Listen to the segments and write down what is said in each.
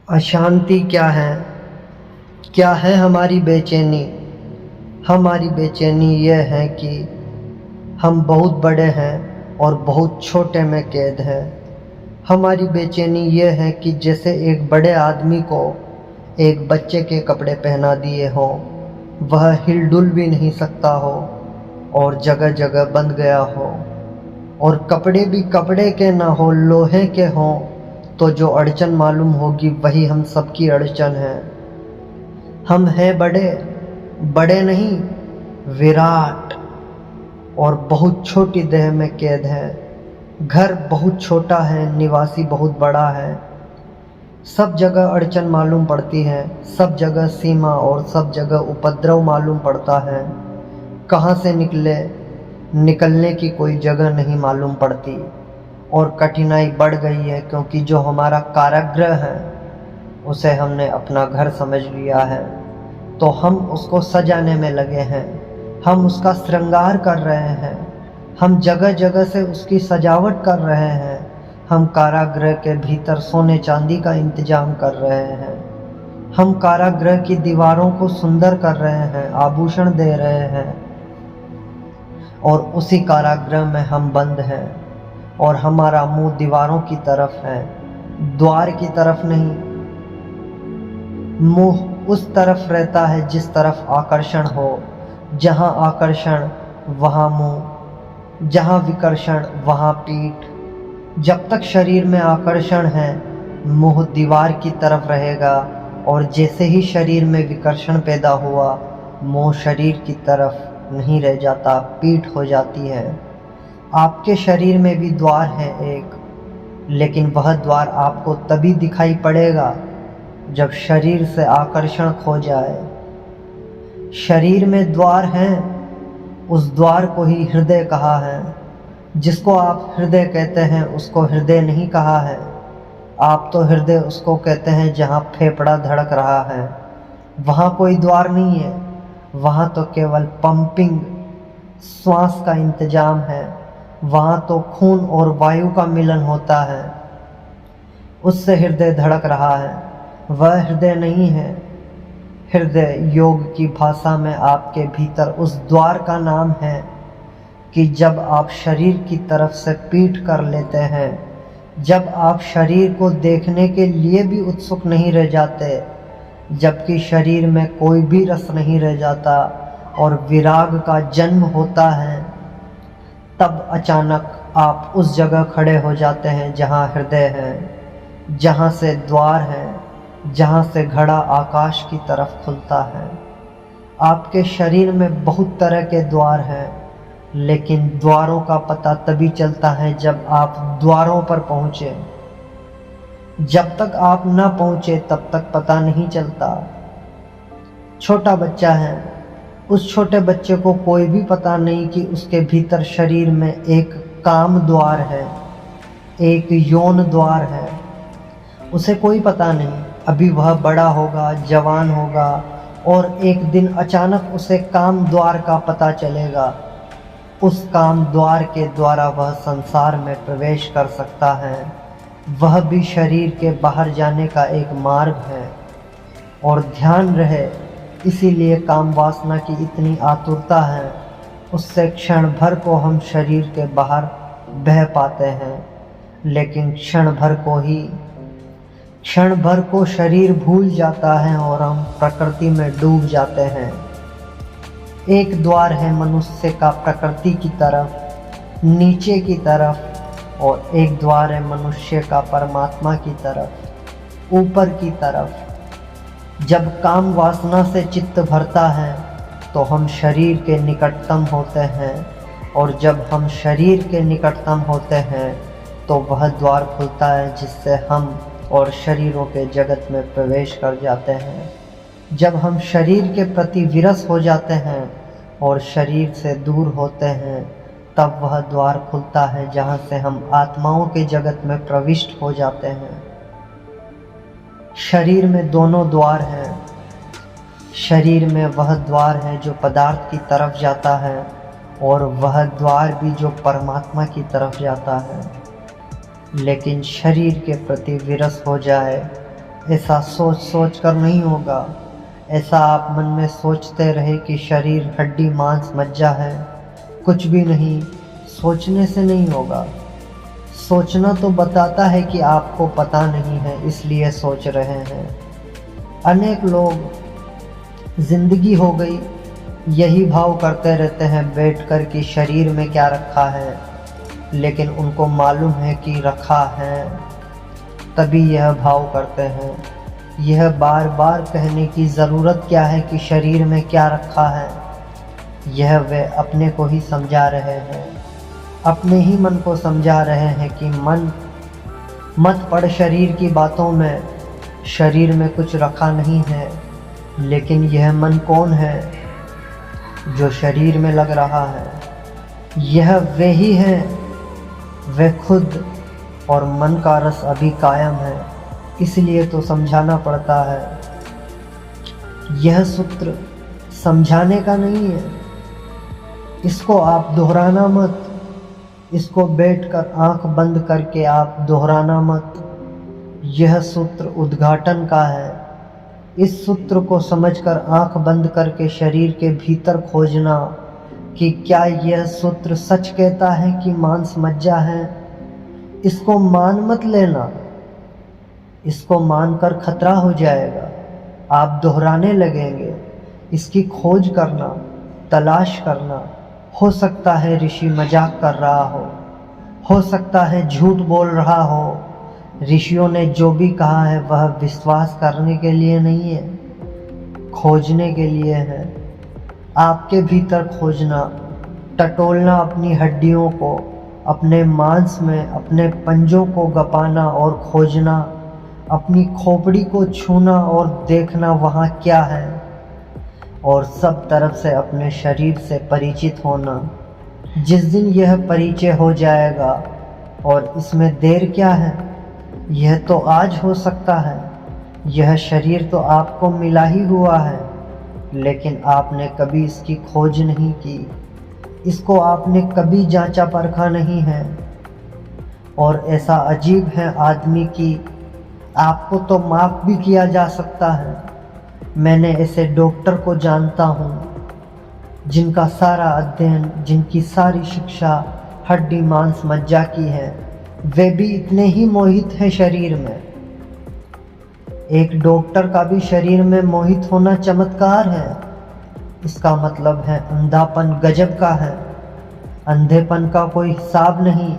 अशांति क्या है? क्या है हमारी बेचैनी? हमारी बेचैनी ये है कि हम बहुत बड़े हैं और बहुत छोटे में कैद हैं। हमारी बेचैनी ये है कि जैसे एक बड़े आदमी को एक बच्चे के कपड़े पहना दिए हों, वह हिलडुल भी नहीं सकता हो और जगह जगह बंध गया हो, और कपड़े भी कपड़े के ना हो, लोहे के हों, तो जो अड़चन मालूम होगी वही हम सबकी अड़चन है। हम हैं बड़े, बड़े नहीं, विराट, और बहुत छोटी देह में कैद है। घर बहुत छोटा है, निवासी बहुत बड़ा है। सब जगह अड़चन मालूम पड़ती है, सब जगह सीमा और सब जगह उपद्रव मालूम पड़ता है। कहाँ से निकलने की कोई जगह नहीं मालूम पड़ती, और कठिनाई बढ़ गई है क्योंकि जो हमारा कारागृह है उसे हमने अपना घर समझ लिया है। तो हम उसको सजाने में लगे हैं, हम उसका श्रृंगार कर रहे हैं, हम जगह जगह से उसकी सजावट कर रहे हैं। हम कारागृह के भीतर सोने चांदी का इंतजाम कर रहे हैं, हम कारागृह की दीवारों को सुंदर कर रहे हैं, आभूषण दे रहे हैं, और उसी कारागृह में हम बंद हैं, और हमारा मुंह दीवारों की तरफ है, द्वार की तरफ नहीं। मुंह उस तरफ रहता है जिस तरफ आकर्षण हो, जहाँ आकर्षण वहाँ मुंह, जहाँ विकर्षण वहाँ पीठ। जब तक शरीर में आकर्षण है, मुंह दीवार की तरफ रहेगा, और जैसे ही शरीर में विकर्षण पैदा हुआ, मुंह शरीर की तरफ नहीं रह जाता, पीठ हो जाती है। आपके शरीर में भी द्वार है एक, लेकिन वह द्वार आपको तभी दिखाई पड़ेगा जब शरीर से आकर्षण खो जाए। शरीर में द्वार हैं, उस द्वार को ही हृदय कहा है। जिसको आप हृदय कहते हैं उसको हृदय नहीं कहा है। आप तो हृदय उसको कहते हैं जहाँ फेफड़ा धड़क रहा है। वहाँ कोई द्वार नहीं है, वहाँ तो केवल पंपिंग, श्वास का इंतजाम है। वहाँ तो खून और वायु का मिलन होता है, उससे हृदय धड़क रहा है। वह हृदय नहीं है। हृदय योग की भाषा में आपके भीतर उस द्वार का नाम है कि जब आप शरीर की तरफ से पीठ कर लेते हैं, जब आप शरीर को देखने के लिए भी उत्सुक नहीं रह जाते, जबकि शरीर में कोई भी रस नहीं रह जाता और विराग का जन्म होता है, तब अचानक आप उस जगह खड़े हो जाते हैं जहाँ हृदय है, जहाँ से द्वार है, जहाँ से घड़ा आकाश की तरफ खुलता है। आपके शरीर में बहुत तरह के द्वार हैं, लेकिन द्वारों का पता तभी चलता है जब आप द्वारों पर पहुँचे। जब तक आप न पहुँचे तब तक पता नहीं चलता। छोटा बच्चा है, उस छोटे बच्चे को कोई भी पता नहीं कि उसके भीतर शरीर में एक काम द्वार है, एक यौन द्वार है। उसे कोई पता नहीं। अभी वह बड़ा होगा, जवान होगा, और एक दिन अचानक उसे काम द्वार का पता चलेगा। उस काम द्वार के द्वारा वह संसार में प्रवेश कर सकता है। वह भी शरीर के बाहर जाने का एक मार्ग है। और ध्यान रहे, इसीलिए काम वासना की इतनी आतुरता है। उससे क्षण भर को हम शरीर के बाहर बह पाते हैं, लेकिन क्षण भर को शरीर भूल जाता है और हम प्रकृति में डूब जाते हैं। एक द्वार है मनुष्य का प्रकृति की तरफ, नीचे की तरफ, और एक द्वार है मनुष्य का परमात्मा की तरफ, ऊपर की तरफ। जब काम वासना से चित्त भरता है तो हम शरीर के निकटतम होते हैं, और जब हम शरीर के निकटतम होते हैं तो वह द्वार खुलता है जिससे हम और शरीरों के जगत में प्रवेश कर जाते हैं। जब हम शरीर के प्रति विरस हो जाते हैं और शरीर से दूर होते हैं, तब वह द्वार खुलता है जहाँ से हम आत्माओं के जगत में प्रविष्ट हो जाते हैं। शरीर में दोनों द्वार हैं। शरीर में वह द्वार है जो पदार्थ की तरफ जाता है, और वह द्वार भी जो परमात्मा की तरफ जाता है। लेकिन शरीर के प्रति विरस हो जाए ऐसा सोच सोच कर नहीं होगा। ऐसा आप मन में सोचते रहे कि शरीर हड्डी मांस मज्जा है, कुछ भी नहीं, सोचने से नहीं होगा। सोचना तो बताता है कि आपको पता नहीं है, इसलिए सोच रहे हैं। अनेक लोग जिंदगी हो गई यही भाव करते रहते हैं बैठकर कि शरीर में क्या रखा है, लेकिन उनको मालूम है कि रखा है, तभी यह भाव करते हैं। यह बार बार कहने की ज़रूरत क्या है कि शरीर में क्या रखा है, यह वे अपने को ही समझा रहे हैं। अपने ही मन को समझा रहे हैं कि मन मत पड़ शरीर की बातों में, शरीर में कुछ रखा नहीं है। लेकिन यह मन कौन है जो शरीर में लग रहा है? यह वे ही हैं, वे खुद, और मन का रस अभी कायम है, इसलिए तो समझाना पड़ता है। यह सूत्र समझाने का नहीं है, इसको आप दोहराना मत। इसको बैठकर आंख बंद करके आप दोहराना मत। यह सूत्र उद्घाटन का है। इस सूत्र को समझकर आंख बंद करके शरीर के भीतर खोजना कि क्या यह सूत्र सच कहता है कि मांस मज्जा है। इसको मान मत लेना, इसको मानकर खतरा हो जाएगा। आप दोहराने लगेंगे, इसकी खोज करना, तलाश करना। हो सकता है ऋषि मजाक कर रहा हो सकता है झूठ बोल रहा हो। ऋषियों ने जो भी कहा है वह विश्वास करने के लिए नहीं है, खोजने के लिए है। आपके भीतर खोजना, टटोलना अपनी हड्डियों को, अपने मांस में अपने पंजों को गपाना और खोजना, अपनी खोपड़ी को छूना और देखना वहाँ क्या है, और सब तरफ से अपने शरीर से परिचित होना। जिस दिन यह परिचय हो जाएगा, और इसमें देर क्या है, यह तो आज हो सकता है। यह शरीर तो आपको मिला ही हुआ है, लेकिन आपने कभी इसकी खोज नहीं की, इसको आपने कभी जांचा परखा नहीं है। और ऐसा अजीब है आदमी कि आपको तो माफ भी किया जा सकता है। मैंने ऐसे डॉक्टर को जानता हूँ जिनका सारा अध्ययन, जिनकी सारी शिक्षा हड्डी मांस मज्जा की है, वे भी इतने ही मोहित हैं शरीर में। एक डॉक्टर का भी शरीर में मोहित होना चमत्कार है। इसका मतलब है अंधापन गजब का है, अंधेपन का कोई हिसाब नहीं।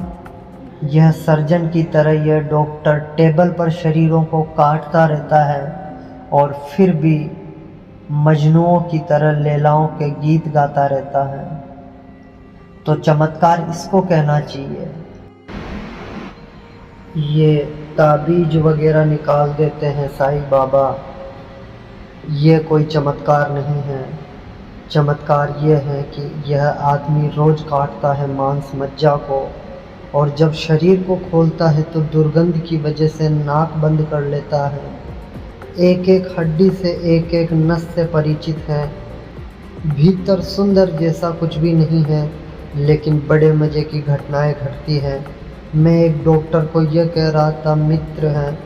यह सर्जन की तरह यह डॉक्टर टेबल पर शरीरों को काटता रहता है और फिर भी मजनुओं की तरह लैलाओं के गीत गाता रहता है। तो चमत्कार इसको कहना चाहिए। ये ताबीज वगैरह निकाल देते हैं साईं बाबा, ये कोई चमत्कार नहीं है। चमत्कार ये है कि यह आदमी रोज़ काटता है मांस मज्जा को, और जब शरीर को खोलता है तो दुर्गंध की वजह से नाक बंद कर लेता है। एक एक हड्डी से, एक एक नस से परिचित है। भीतर सुंदर जैसा कुछ भी नहीं है, लेकिन बड़े मज़े की घटनाएं घटती हैं। मैं एक डॉक्टर को यह कह रहा था, मित्र हैं,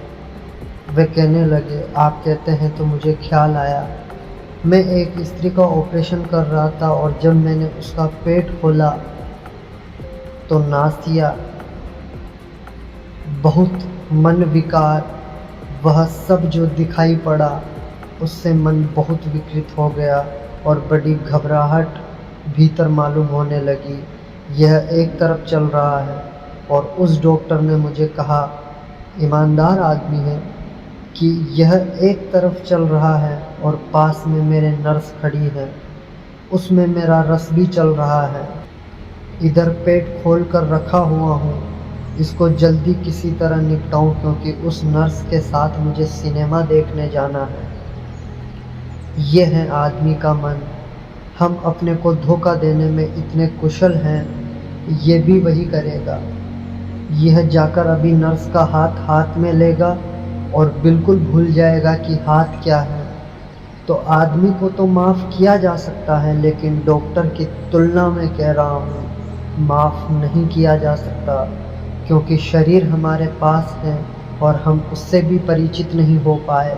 वे कहने लगे आप कहते हैं तो मुझे ख्याल आया। मैं एक स्त्री का ऑपरेशन कर रहा था, और जब मैंने उसका पेट खोला तो नासिया, बहुत मन विकार, वह सब जो दिखाई पड़ा उससे मन बहुत विकृत हो गया और बड़ी घबराहट भीतर मालूम होने लगी। यह एक तरफ चल रहा है, और उस डॉक्टर ने मुझे कहा, ईमानदार आदमी है, कि यह एक तरफ चल रहा है और पास में मेरे नर्स खड़ी है, उसमें मेरा रस भी चल रहा है। इधर पेट खोल कर रखा हुआ हूँ, इसको जल्दी किसी तरह निपटाऊँ, क्योंकि उस नर्स के साथ मुझे सिनेमा देखने जाना है। यह है आदमी का मन। हम अपने को धोखा देने में इतने कुशल हैं, ये भी वही करेगा। यह जाकर अभी नर्स का हाथ में लेगा और बिल्कुल भूल जाएगा कि हाथ क्या है। तो आदमी को तो माफ़ किया जा सकता है, लेकिन डॉक्टर की तुलना में कह रहा हूँ, माफ़ नहीं किया जा सकता, क्योंकि शरीर हमारे पास है, और हम उससे भी परिचित नहीं हो पाए।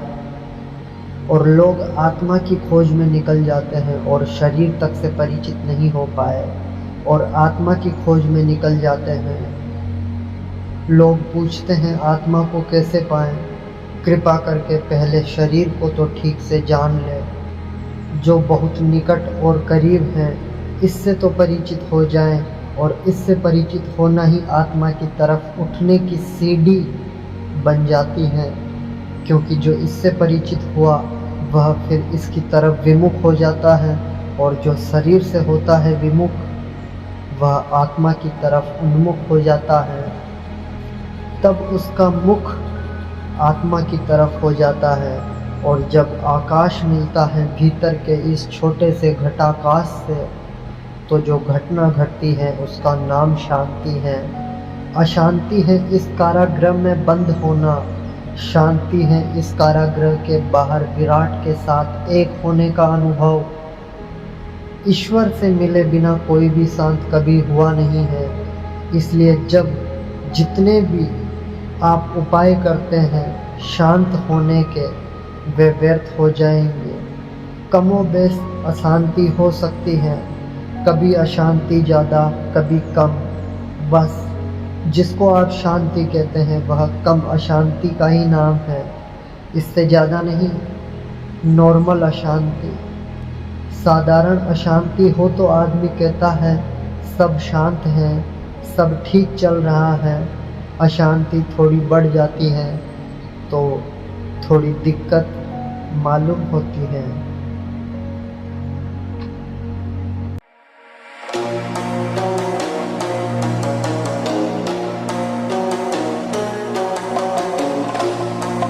और लोग आत्मा की खोज में निकल जाते हैं और शरीर तक से परिचित नहीं हो पाए और आत्मा की खोज में निकल जाते हैं। लोग पूछते हैं आत्मा को कैसे पाएं? कृपा करके पहले शरीर को तो ठीक से जान ले, जो बहुत निकट और करीब है इससे तो परिचित हो जाएं, और इससे परिचित होना ही आत्मा की तरफ उठने की सीढ़ी बन जाती है, क्योंकि जो इससे परिचित हुआ वह फिर इसकी तरफ विमुख हो जाता है, और जो शरीर से होता है विमुख वह आत्मा की तरफ उन्मुख हो जाता है। तब उसका मुख आत्मा की तरफ हो जाता है, और जब आकाश मिलता है भीतर के इस छोटे से घटाकाश से, तो जो घटना घटती है उसका नाम शांति है। अशांति है इस कारागृह में बंद होना, शांति है इस कारागृह के बाहर विराट के साथ एक होने का अनुभव। ईश्वर से मिले बिना कोई भी शांत कभी हुआ नहीं है, इसलिए जब जितने भी आप उपाय करते हैं शांत होने के, वे व्यर्थ हो जाएंगे। कमोबेश अशांति हो सकती है, कभी अशांति ज़्यादा कभी कम, बस जिसको आप शांति कहते हैं वह कम अशांति का ही नाम है, इससे ज़्यादा नहीं। नॉर्मल अशांति, साधारण अशांति हो तो आदमी कहता है सब शांत है, सब ठीक चल रहा है। अशांति थोड़ी बढ़ जाती है तो थोड़ी दिक्कत मालूम होती है।